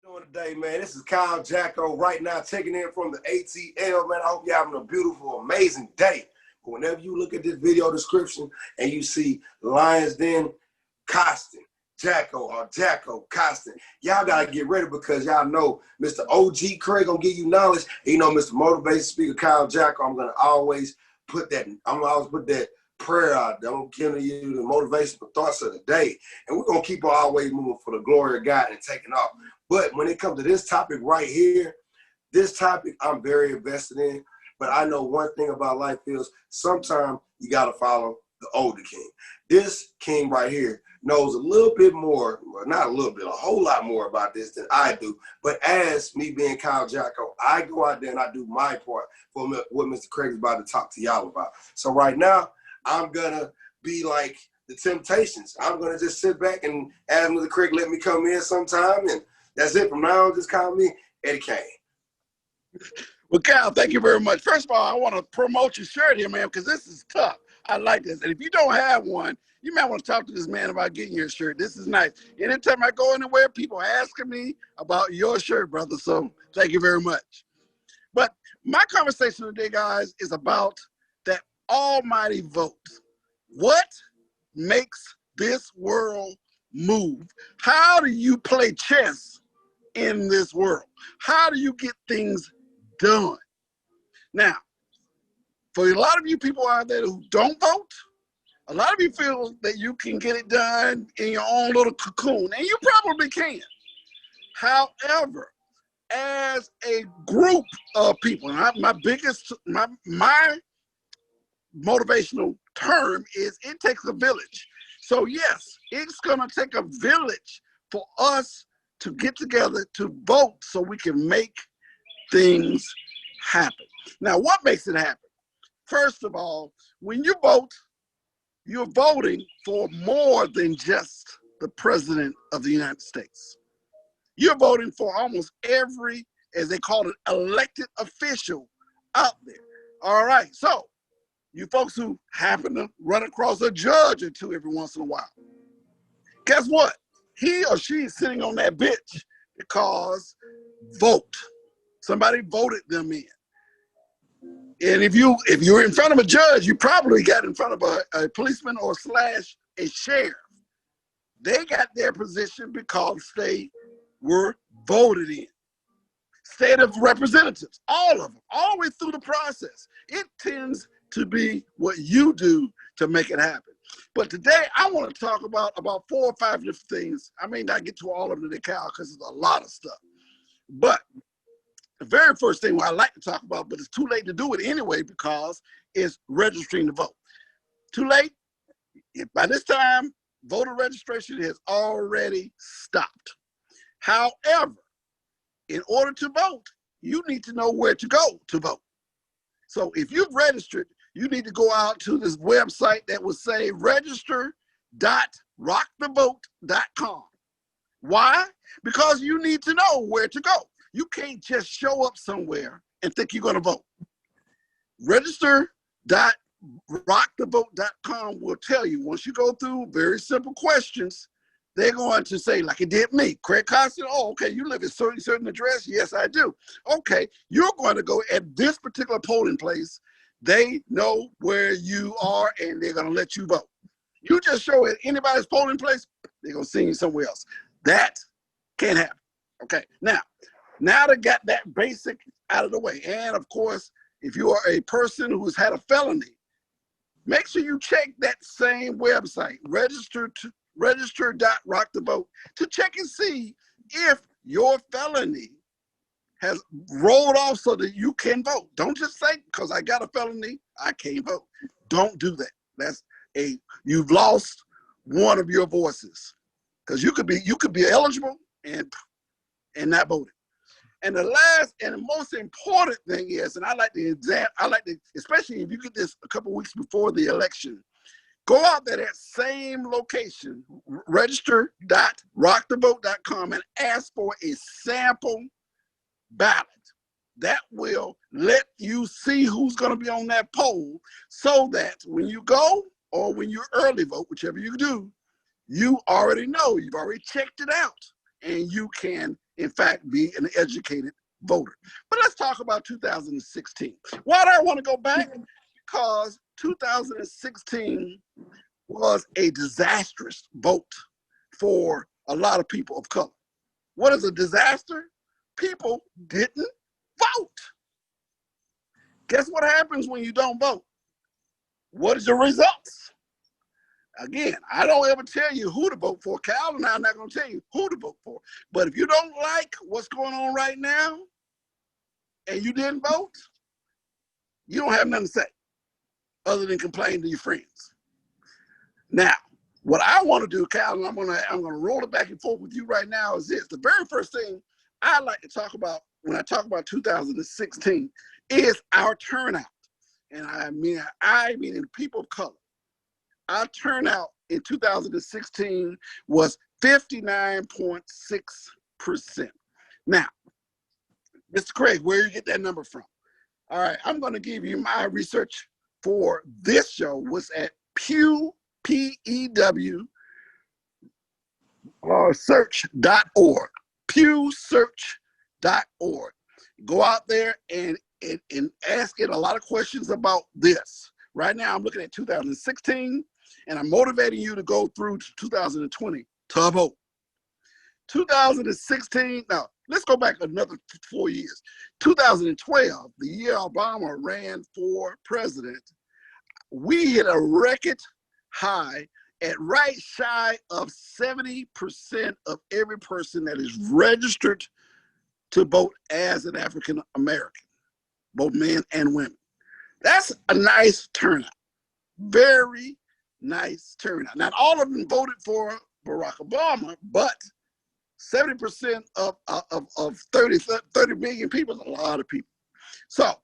Doing today, man. This is Kyle Jacko right now taking in from the ATL, man. I hope you're having a beautiful, amazing day. But whenever you look at this video description and you see Lions Den, Costen, Jacko, or Jacko, Costen, y'all got to get ready because y'all know Mr. OG Craig going to give you knowledge. And you know, Mr. Motivation Speaker Kyle Jacko, I'm going to always put that prayer out there. I'm going to give you the motivational thoughts of the day. And we're going to keep always moving for the glory of God and taking off. But when it comes to this topic right here, this topic I'm very invested in. But I know one thing about life is sometimes you got to follow the older king. This king right here knows a little bit more, well, not a little bit, a whole lot more about this than I do. But as me being Kyle Jacko, I go out there and I do my part for what Mr. Craig is about to talk to y'all about. So right now, I'm going to be like the Temptations. I'm going to just sit back and ask Mr. Craig let me come in sometime, and that's it. From now on, just call me Eddie Kane. Well, Kyle, thank you very much. First of all, I want to promote your shirt here, man, because this is tough. I like this. And if you don't have one, you might want to talk to this man about getting your shirt. This is nice. Anytime I go anywhere, people asking me about your shirt, brother. So thank you very much. But my conversation today, guys, is about that almighty vote. What makes this world move? How do you play chess in this world? How do you get things done? Now, for a lot of you people out there who don't vote, a lot of you feel that you can get it done in your own little cocoon, and you probably can. However, as a group of people, and my motivational term is it takes a village. So yes, it's gonna take a village for us to get together to vote so we can make things happen. Now, what makes it happen? First of all, when you vote, you're voting for more than just the president of the United States. You're voting for almost every, as they call it, elected official out there. All right, so you folks who happen to run across a judge or two every once in a while, guess what? He or she is sitting on that bench because vote. Somebody voted them in. And if you're in front of a judge, you probably got in front of a policeman or / a sheriff. They got their position because they were voted in. State of representatives, all of them, all the way through the process. It tends to be what you do to make it happen. But today I want to talk about 4 or 5 different things. I may not get to all of them today, Kyle, because there's a lot of stuff. But the very first thing I like to talk about, but it's too late to do it anyway because it's registering to vote. Too late? By this time, voter registration has already stopped. However, in order to vote, you need to know where to go to vote. So if you've registered, you need to go out to this website that will say register.rockthevote.com. Why? Because you need to know where to go. You can't just show up somewhere and think you're going to vote. Register.rockthevote.com will tell you, once you go through very simple questions, they're going to say, like it did me, Craig Costen, oh, okay, you live at certain address? Yes, I do. Okay, you're going to go at this particular polling place. They know where you are, and they're going to let you vote. You just show at anybody's polling place, they're going to send you somewhere else. That can't happen. Okay, now they got that basic out of the way. And of course, if you are a person who's had a felony, make sure you check that same website, register.rockthevote, to check and see if your felony has rolled off so that you can vote. Don't just say, because I got a felony, I can't vote. Don't do that. You've lost one of your voices. Because you could be eligible and not voted. And the last and the most important thing is, and I like to, especially if you get this a couple weeks before the election, go out there that same location, register.rockthevote.com, and ask for a sample ballot. That will let you see who's going to be on that poll, so that when you go or when you early vote, whichever you do, you already know, you've already checked it out, and you can in fact, be an educated voter. But let's talk about 2016. Why do I want to go back? Because 2016 was a disastrous vote for a lot of people of color. What is a disaster? People didn't vote. Guess what happens when you don't vote? What is your results? Again, I don't ever tell you who to vote for. Cal and I are not going to tell you who to vote for. But if you don't like what's going on right now and you didn't vote, you don't have nothing to say other than complain to your friends. Now, what I want to do, Cal, and I'm gonna roll it back and forth with you right now, is this. The very first thing I like to talk about when I talk about 2016 is our turnout. And I mean in people of color. Our turnout in 2016 was 59.6%. Now, Mr. Craig, where you get that number from? All right, I'm going to give you my research for this show was at Pew, P-E-W, search.org, pewsearch.org. Go out there and ask it a lot of questions about this. Right now, I'm looking at 2016, and I'm motivating you to go through to 2020 to vote. 2016, now, let's go back another 4 years. 2012, the year Obama ran for president, we hit a record high at right shy of 70% of every person that is registered to vote as an African American, both men and women. That's a nice turnout, very nice turnout. Not all of them voted for Barack Obama, but 70% of 30 million people is a lot of people. So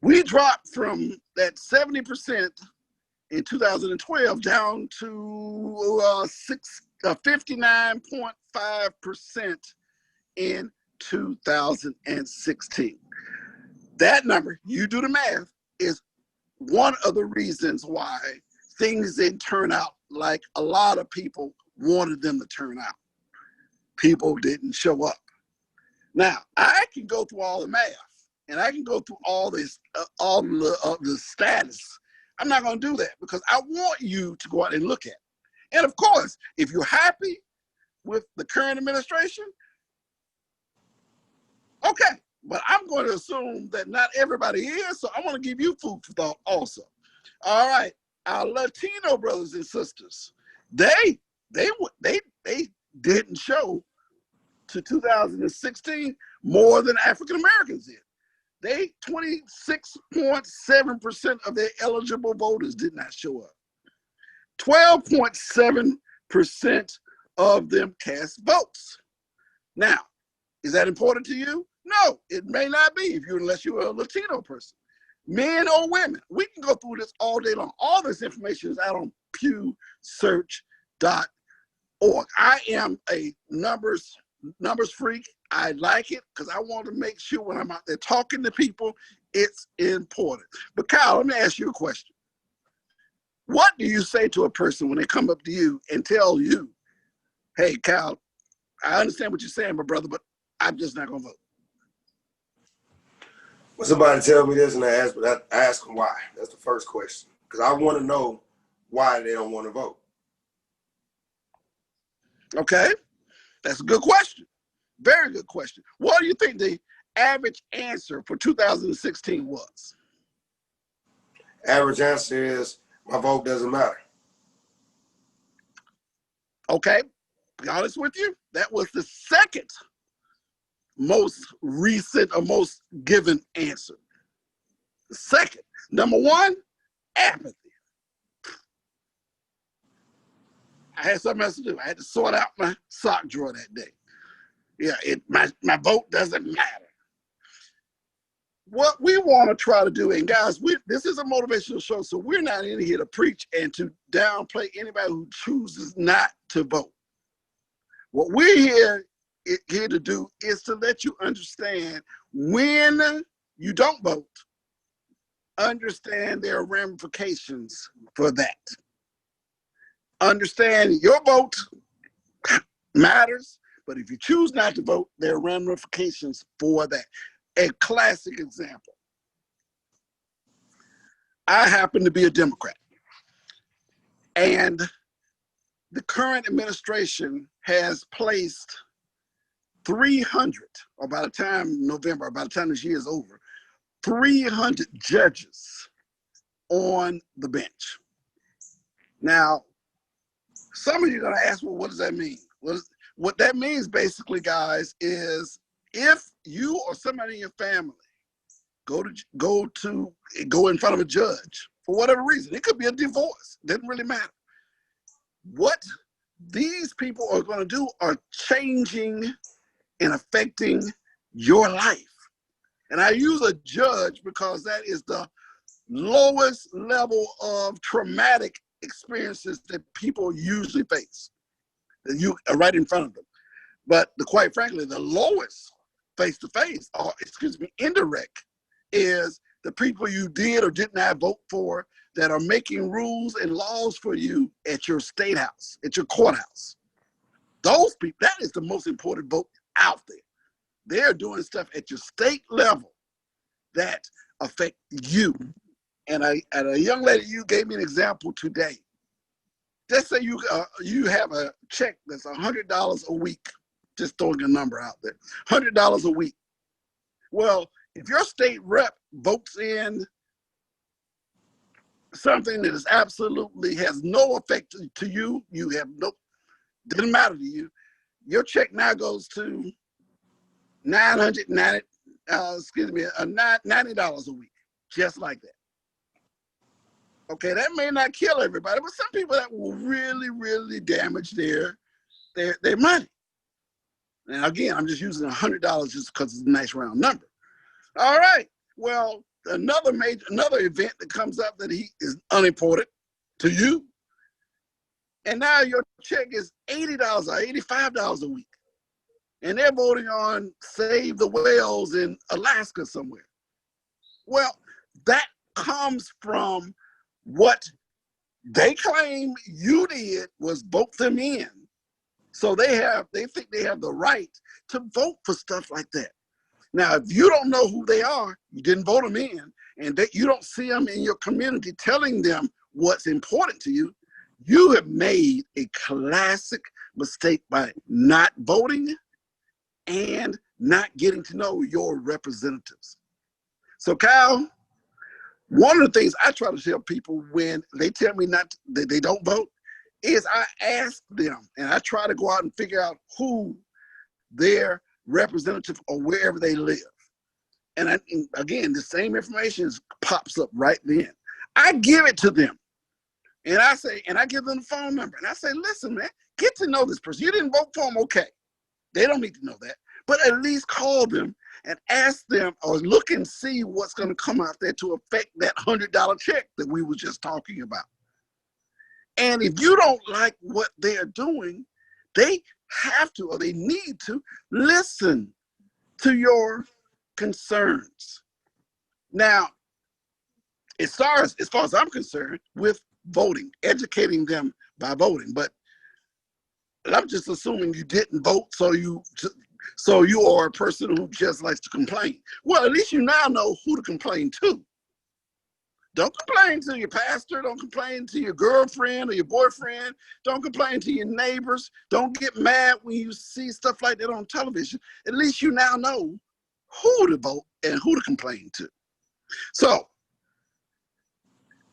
we dropped from that 70% in 2012 down to 59.5% in 2016. That number, you do the math, is one of the reasons why things didn't turn out like a lot of people wanted them to turn out. People didn't show up. Now, I can go through all the math and I can go through all this, all of the status. I'm not going to do that because I want you to go out and look at it. And of course, if you're happy with the current administration, okay. But I'm going to assume that not everybody is, so I want to give you food for thought also. All right, our Latino brothers and sisters, they didn't show to 2016 more than African Americans did. They 26.7% of their eligible voters did not show up. 12.7% of them cast votes. Now, is that important to you? No, it may not be unless you're a Latino person. Men or women, we can go through this all day long. All this information is out on pewsearch.org. I am a numbers freak. I like it because I want to make sure when I'm out there talking to people, it's important. But Kyle, let me ask you a question. What do you say to a person when they come up to you and tell you, hey, Kyle, I understand what you're saying, my brother, but I'm just not going to vote? When somebody tell me this and I ask them why. That's the first question. Because I want to know why they don't want to vote. Okay, that's a good question. Very good question. What do you think the average answer for 2016 was? Average answer is, my vote doesn't matter. Okay, to be honest with you, that was the second most recent or most given answer. The second. Number one, apathy. I had something else to do. I had to sort out my sock drawer that day. Yeah, my vote doesn't matter. What we want to try to do, and guys, this is a motivational show, so we're not in here to preach and to downplay anybody who chooses not to vote. What we're here to do is to let you understand when you don't vote, understand there are ramifications for that. Understand your vote matters, But if you choose not to vote, there are ramifications for that. A classic example. I happen to be a Democrat. And the current administration has placed 300, or by the time November, by the time this year is over, 300 judges on the bench. Now, some of you are going to ask, well, what does that mean? What that means basically, guys, is if you or somebody in your family go in front of a judge for whatever reason, it could be a divorce, doesn't really matter. What these people are going to do are changing and affecting your life. And I use a judge because that is the lowest level of traumatic experiences that people usually face. You are right in front of them. But quite frankly, the lowest face-to-face, or excuse me, indirect, is the people you did or did not vote for that are making rules and laws for you at your state house, at your courthouse. Those people, that is the most important vote out there. They're doing stuff at your state level that affect you. And a young lady, you gave me an example today. Let's say you have a check that's $100 a week, just throwing a number out there, $100 a week. Well, if your state rep votes in something that is absolutely has no effect to you, you have no, doesn't matter to you, your check now goes to $90 a week, just like that. Okay, that may not kill everybody, but some people that will really, really damage their money. And again, I'm just using $100 just because it's a nice round number. All right. Well, another event that comes up that is unimportant to you, and now your check is $80 or $85 a week, and they're voting on save the whales in Alaska somewhere. Well, that comes from what they claim you did was vote them in. So they think they have the right to vote for stuff like that. Now, if you don't know who they are, you didn't vote them in, and you don't see them in your community telling them what's important to you, you have made a classic mistake by not voting and not getting to know your representatives. So, Kyle, one of the things I try to tell people when they tell me that they don't vote is I ask them, and I try to go out and figure out who their representative or wherever they live. And again, the same information pops up right then. I give it to them. And I give them the phone number. And I say, listen, man, get to know this person. You didn't vote for them, okay. They don't need to know that. But at least call them and ask them or look and see what's going to come out there to affect that $100 check that we were just talking about. And if you don't like what they're doing, they have to, or they need to, listen to your concerns. Now, as far as I'm concerned, with voting, educating them by voting, but I'm just assuming you didn't vote, so you are a person who just likes to complain. Well, at least you now know who to complain to. Don't complain to your pastor. Don't complain to your girlfriend or your boyfriend. Don't complain to your neighbors. Don't get mad when you see stuff like that on television. At least you now know who to vote and who to complain to. So,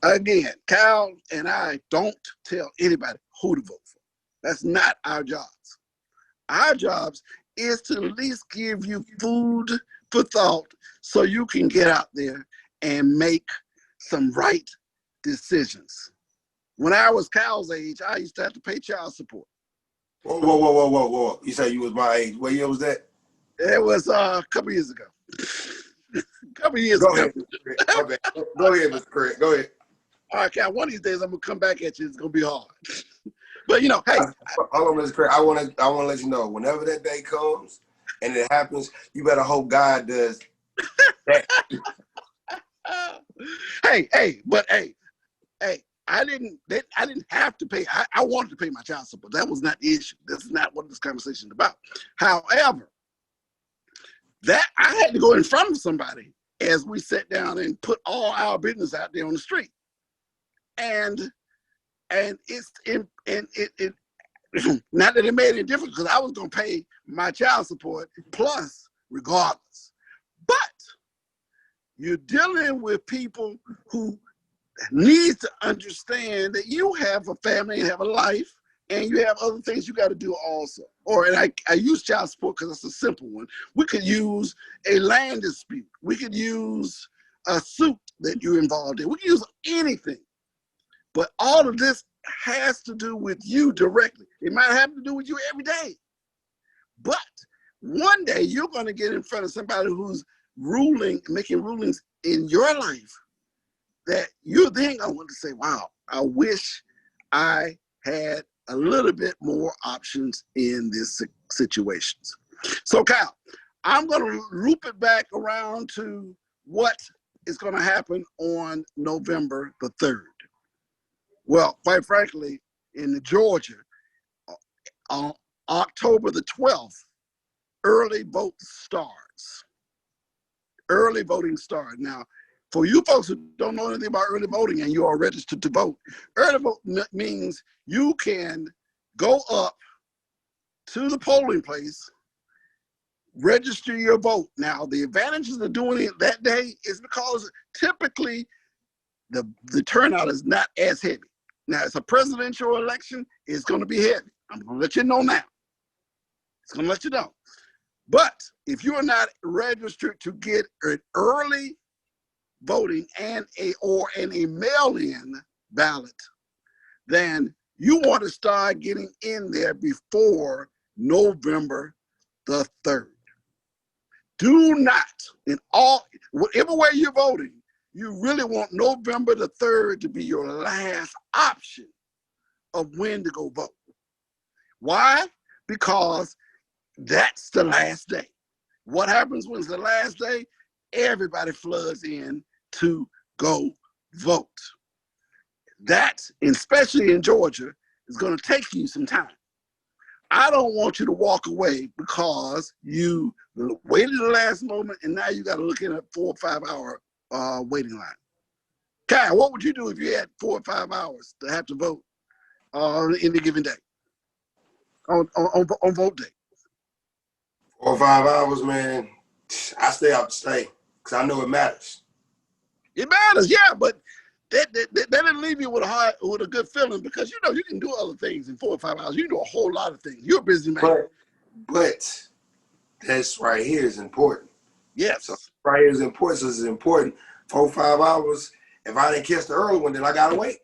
again, Kyle and I don't tell anybody who to vote for. That's not our jobs. Our jobs is to at least give you food for thought so you can get out there and make some right decisions. When I was Kyle's age, I used to have to pay child support. Whoa. You say you was my age. What year was that? It was a couple years ago. Go ahead, Mr. Craig. Go ahead. All right, Kyle, one of these days I'm going to come back at you. It's going to be hard. But, hey. Hold on, Mr. Craig. I want to let you know, whenever that day comes and it happens, you better hope God does that. Hey, I didn't have to pay. I wanted to pay my child support. That was not the issue. This is not what this conversation is about. However, that I had to go in front of somebody as we sat down and put all our business out there on the street. And it's in, and it not that it made any difference because I was going to pay my child support plus regardless. But you're dealing with people who need to understand that you have a family and have a life and you have other things you got to do also. And I use child support because it's a simple one. We could use a land dispute. We could use a suit that you're involved in. We could use anything. But all of this has to do with you directly. It might have to do with you every day. But one day you're going to get in front of somebody who's making rulings in your life that you're then going to want to say, wow, I wish I had a little bit more options in these situations. So Kyle, I'm going to loop it back around to what is going to happen on November the 3rd. Well, quite frankly, in Georgia, on October the 12th, early vote starts. Early voting starts. Now, for you folks who don't know anything about early voting and you are registered to vote, early vote means you can go up to the polling place, register your vote. Now, the advantages of doing it that day is because typically the turnout is not as heavy. Now, it's a presidential election. It's going to be heavy. I'm going to let you know now. It's going to let you know. But if you're not registered to get an early voting and a mail-in ballot, then you want to start getting in there before November the 3rd. Do not, whatever way you're voting, you really want November the 3rd to be your last option of when to go vote. Why? Because that's the last day. What happens when it's the last day? Everybody floods in to go vote. That, especially in Georgia, is going to take you some time. I don't want you to walk away because you waited the last moment and now you got to look in a 4 or 5 hour waiting line. Kyle, what would you do if you had 4 or 5 hours to have to vote on any given day, on vote day? 4 or 5 hours, man. I stay out the state because I know it matters. It matters, yeah, but that didn't leave you with a good feeling because you know you can do other things in 4 or 5 hours. You can do a whole lot of things. You're a busy man. But this right here is important. Yes. So right here is important. So it's important. 4 or 5 hours. If I didn't catch the early one, then I gotta wait.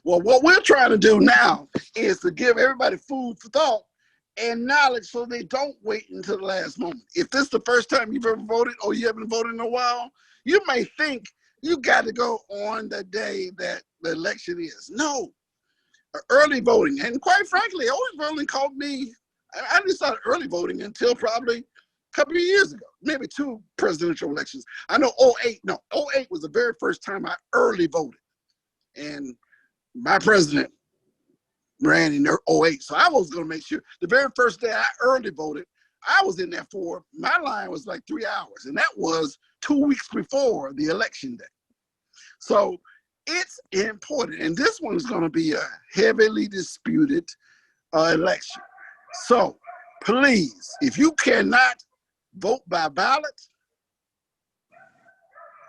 Well, what we're trying to do now is to give everybody food for thought and knowledge so they don't wait until the last moment. If this is the first time you've ever voted or you haven't voted in a while, you may think you got to go on the day that the election is. No, early voting. And quite frankly, early voting caught me. I didn't start early voting until probably a couple of years ago, maybe 2 presidential elections. I know 08 was the very first time I early voted. And my president ran in 08. So I was going to make sure the very first day I early voted, I was in there for, my line was like 3 hours. And that was 2 weeks before the election day. So it's important. And this one is going to be a heavily disputed election. So please, if you cannot vote by ballot,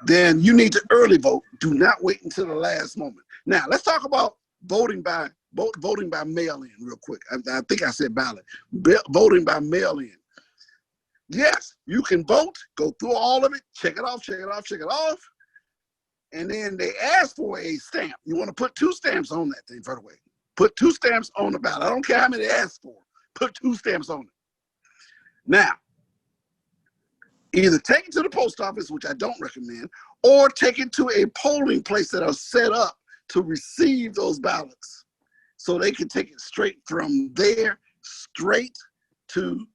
then you need to early vote. Do not wait until the last moment. Now, let's talk about voting by mail-in real quick. I think I said ballot. Voting by mail-in. Yes, you can vote, go through all of it, check it off, check it off, check it off. And then they ask for a stamp. You want to put 2 stamps on that thing, by the way. Put 2 stamps on the ballot. I don't care how many they ask for. Put 2 stamps on it. Now, either take it to the post office, which I don't recommend, or take it to a polling place that are set up to receive those ballots so they can take it straight from there, straight to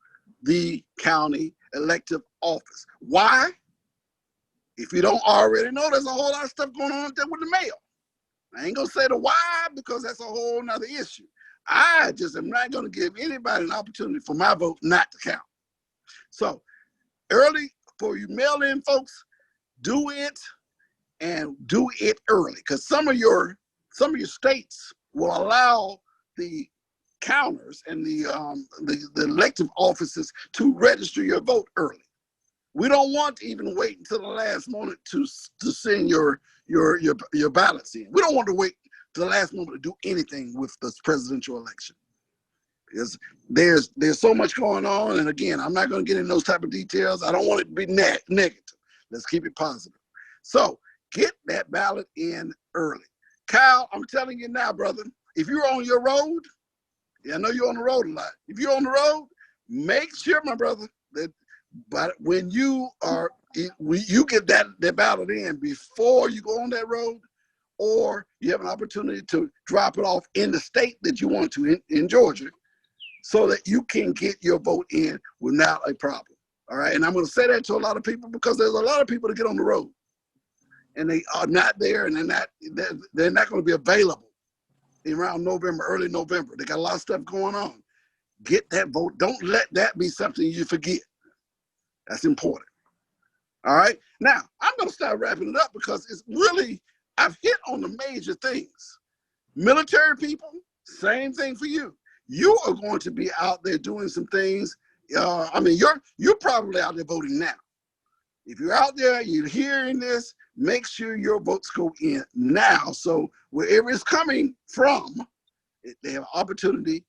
the county elective office. Why? If you don't already know, there's a whole lot of stuff going on there with the mail. I ain't gonna say the why because that's a whole nother issue. I just am not gonna give anybody an opportunity for my vote not to count. So early for you mail-in folks, do it and do it early, because some of your states will allow the counters and the elective offices to register your vote early. We don't want to even wait until the last moment to send your ballots in. We don't want to wait to the last moment to do anything with the presidential election. Because there's so much going on, and again, I'm not going to get into those type of details. I don't want it to be negative. Let's keep it positive. So get that ballot in early. Kyle, I'm telling you now, brother, if you're on your road, I know you're on the road a lot. If you're on the road, make sure, my brother, that but when you get that ballot in before you go on that road, or you have an opportunity to drop it off in the state that you want to in Georgia, so that you can get your vote in without a problem. All right, and I'm going to say that to a lot of people because there's a lot of people that get on the road and they are not there, and they're not going to be available around November, early November. They got a lot of stuff going on. Get that vote. Don't let that be something you forget. That's important. All right. Now, I'm going to start wrapping it up because it's really, I've hit on the major things. Military people, same thing for you. You are going to be out there doing some things. I mean, you're probably out there voting now. If you're out there, you're hearing this, make sure your votes go in now. So wherever it's coming from, they have an opportunity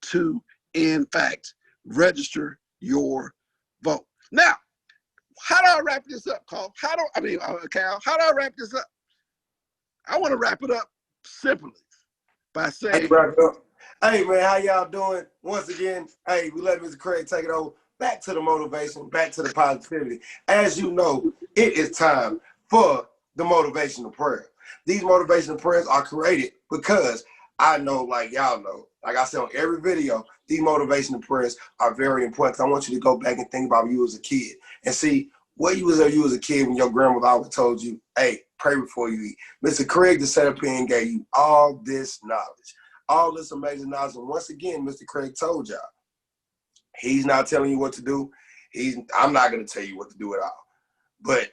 to, in fact, register your vote. Now, how do I wrap this up, Carl? Cal, how do I wrap this up? I want to wrap it up simply by saying, hey man, how y'all doing? Once again, hey, we let Mr. Craig take it over. Back to the motivation, back to the positivity. As you know, it is time for the motivational prayer. These motivational prayers are created because I know, like y'all know, like I said on every video, these motivational prayers are very important. I want you to go back and think about you as a kid and see what you was as a kid when your grandmother always told you, hey, pray before you eat. Mr. Craig just sat up here and gave you all this knowledge, all this amazing knowledge. And once again, Mr. Craig told y'all, he's not telling you what to do. I'm not going to tell you what to do at all. But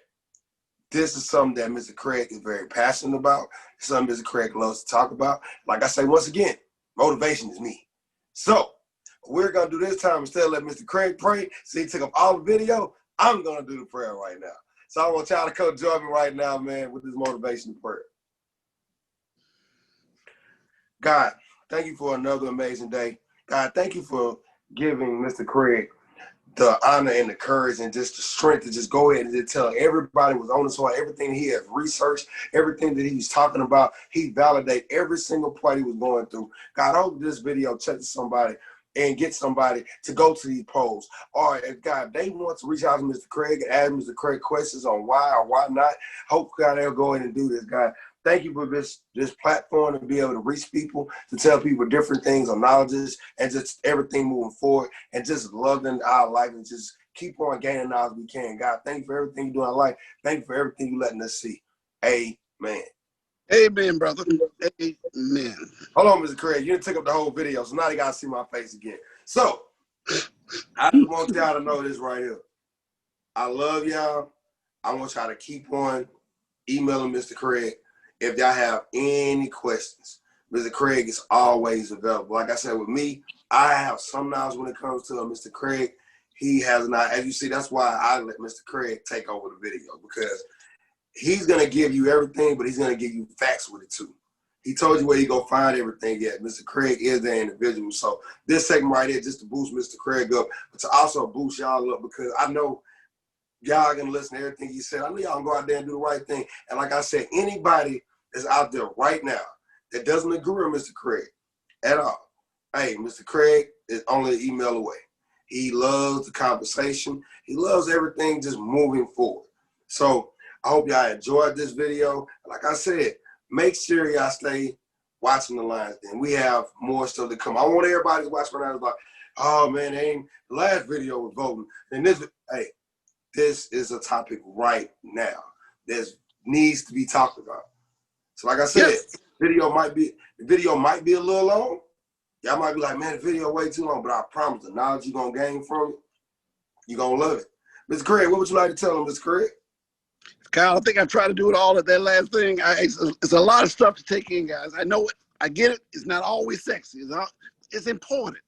this is something that Mr. Craig is very passionate about. It's something Mr. Craig loves to talk about. Like I say, once again, motivation is me. So what we're going to do this time, instead of let Mr. Craig pray, so he took up all the video, I'm going to do the prayer right now. So I want y'all to come join me right now, man, with this motivational prayer. God, thank you for another amazing day. God, thank you for giving Mr. Craig the honor and the courage and just the strength to just go ahead and just tell everybody was on his heart, everything he has researched, everything that he was talking about, he validated every single part he was going through. God, I hope this video touches somebody and get somebody to go to these polls. Or if God, they want to reach out to Mr. Craig and ask Mr. Craig questions on why or why not, hope God they'll go ahead and do this, God. Thank you for this platform to be able to reach people, to tell people different things on knowledges and just everything moving forward and just loving our life and just keep on gaining knowledge we can. God, thank you for everything you do in our life. Thank you for everything you letting us see. Amen. Amen, brother. Amen. Hold on, Mr. Craig. You didn't take up the whole video, so now you got to see my face again. So, I just want y'all to know this right here. I love y'all. I want y'all to keep on emailing Mr. Craig. If y'all have any questions, Mr. Craig is always available. Like I said, with me, I have some knowledge when it comes to Mr. Craig. He has not, as you see, that's why I let Mr. Craig take over the video, because he's going to give you everything, but he's going to give you facts with it too. He told you where you go find everything at. Mr. Craig is the individual. So this segment right here, just to boost Mr. Craig up, but to also boost y'all up, because I know y'all going to listen to everything he said. I know y'all going to go out there and do the right thing. And like I said, anybody that's out there right now that doesn't agree with Mr. Craig at all, hey, Mr. Craig is only an email away. He loves the conversation. He loves everything just moving forward. So I hope y'all enjoyed this video. Like I said, make sure y'all stay watching the lines. And we have more stuff to come. I want everybody to watch when I was like, oh man, the last video was voting. And this is a topic right now that needs to be talked about. So like I said, The video might be a little long. Y'all might be like, man, the video way too long, but I promise the knowledge you're gonna gain from it, you're gonna love it. Mr. Craig, what would you like to tell them, Mr. Craig? Kyle, I think I tried to do it all at that last thing. It's a lot of stuff to take in, guys. I know it. I get it. It's not always sexy. It's important.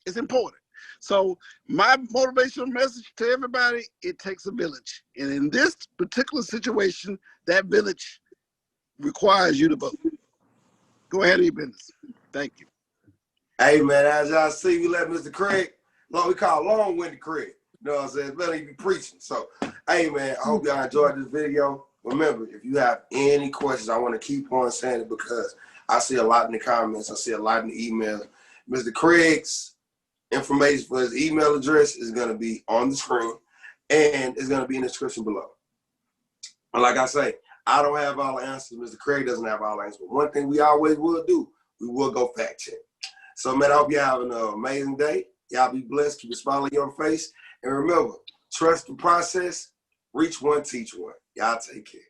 It's important. So my motivational message to everybody, it takes a village. And in this particular situation, that village requires you to vote. Go ahead and your business. Thank you. Hey, man, as y'all see, we let Mr. Craig, we call long-winded Craig. You know what I'm saying? It's better he be preaching. So, hey, man, I hope y'all enjoyed this video. Remember, if you have any questions, I want to keep on saying it because I see a lot in the comments. I see a lot in the emails. Mr. Craig's information for his email address is going to be on the screen and it's going to be in the description below. But like I say, I don't have all the answers. Mr. Craig doesn't have all the answers. But one thing we always will do, we will go fact check. So, man, I hope y'all have an amazing day. Y'all be blessed. Keep a smile on your face. And remember, trust the process. Reach one, teach one. Y'all take care.